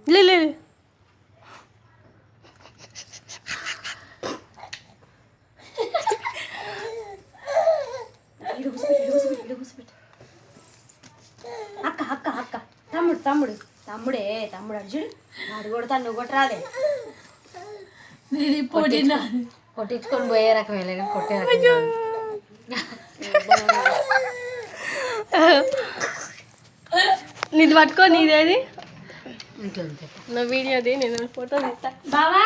లే అక్క అక్క అక్క తమ్ముడు అర్జుడు వాడు కొడతా నువ్వు కొట్టరాలే కొట్టించుకొని పోయే రకమే కొట్టే రకం నీది పట్టుకో నీదేది నా వీడియోది నేను ఫోటో తీస్తా బావా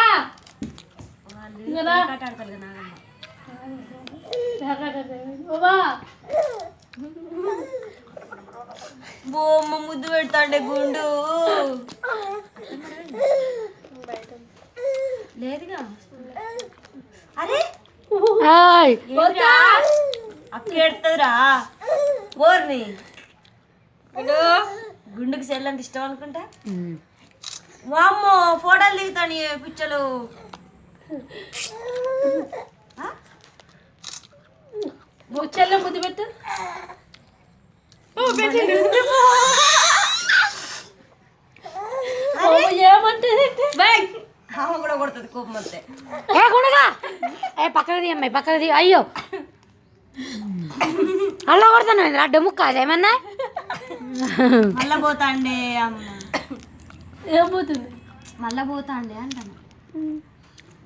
బొమ్మ ముద్దు పెడతాండే గుండు లేదుగా అరే అక్క ఎడుతుందిరా ఓర్ని గుండుకి సెల్ అంటే ఇష్టం అనుకుంటా వామ్మో ఫోటోలు దిగుతాను పిచ్చలు చెల్ల ముద్దు పెట్టు ఏమంటే కూడా కొడుతుంది కోపం వస్తే పక్కది అమ్మాయి పక్కది అయ్యో అలా కొడతాను అడ్డ ముక్క అదేమన్నా మళ్ళా పోతా అండి అమ్మ ఏమవుతుంది మళ్ళా పోతా అండి అంటాను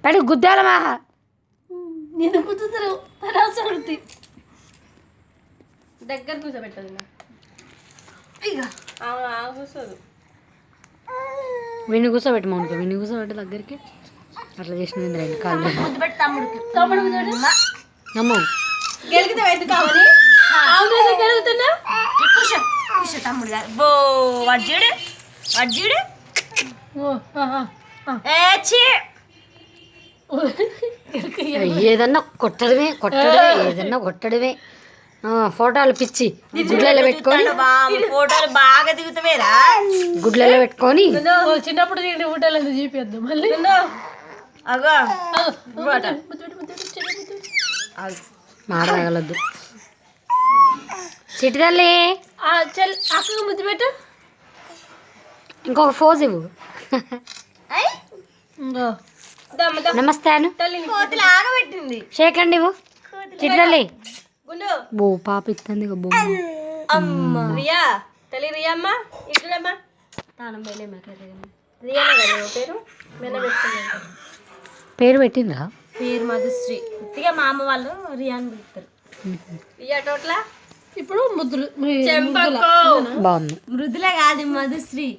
పడి గుద్దాల మాహ నేను కుదురు తరాసరుతి దగ్గర కూర్చోబెట్టదు ఇక కూర్చోదు విన్ని కూర్చోబెట్టి మౌనికి విన్ని కూర్చోబెట్టి దగ్గరికి అట్లా చేసిన రెండు కాళ్ళు తమ్ముడు అమ్మ గెలిగితే ఎందుకు కావాలి గెలుగుతున్నా తమ్ముడు గారు బో వడ్జీడు ఏదన్నా కొట్టడమే ఫోటోలు పిచ్చి గుడ్లలో పెట్టుకొని ఫోటోలు బాగా దిగుతావేరా గుడ్లలో పెట్టుకొని చిన్నప్పుడు దిగిన ఫోటోలు ఎందుకు చూపిద్దాం మళ్ళీ మాడగలద్దు చిట్టి తల్లి అక్కకు ముద్దు పెట్టు ఇంకొక ఫోజ్ ఇవ్వు నమస్తే అను పెట్టింది షేకండి ఇవ్వు చిట్టి తల్లి బో పాప ఇస్తుంది అమ్మ రియా తల్లి రియా అమ్మ ఇట్లమ్మా తానం పోయినా రియానే కదా పేరు పేరు పెట్టిందా పేరు మధుశ్రీ ఇక మా అమ్మ వాళ్ళు రియా అని పిలుస్తారు రియా టోట్లా ఇప్పుడు బాగుంది మృదుల కాదు మధుశ్రీ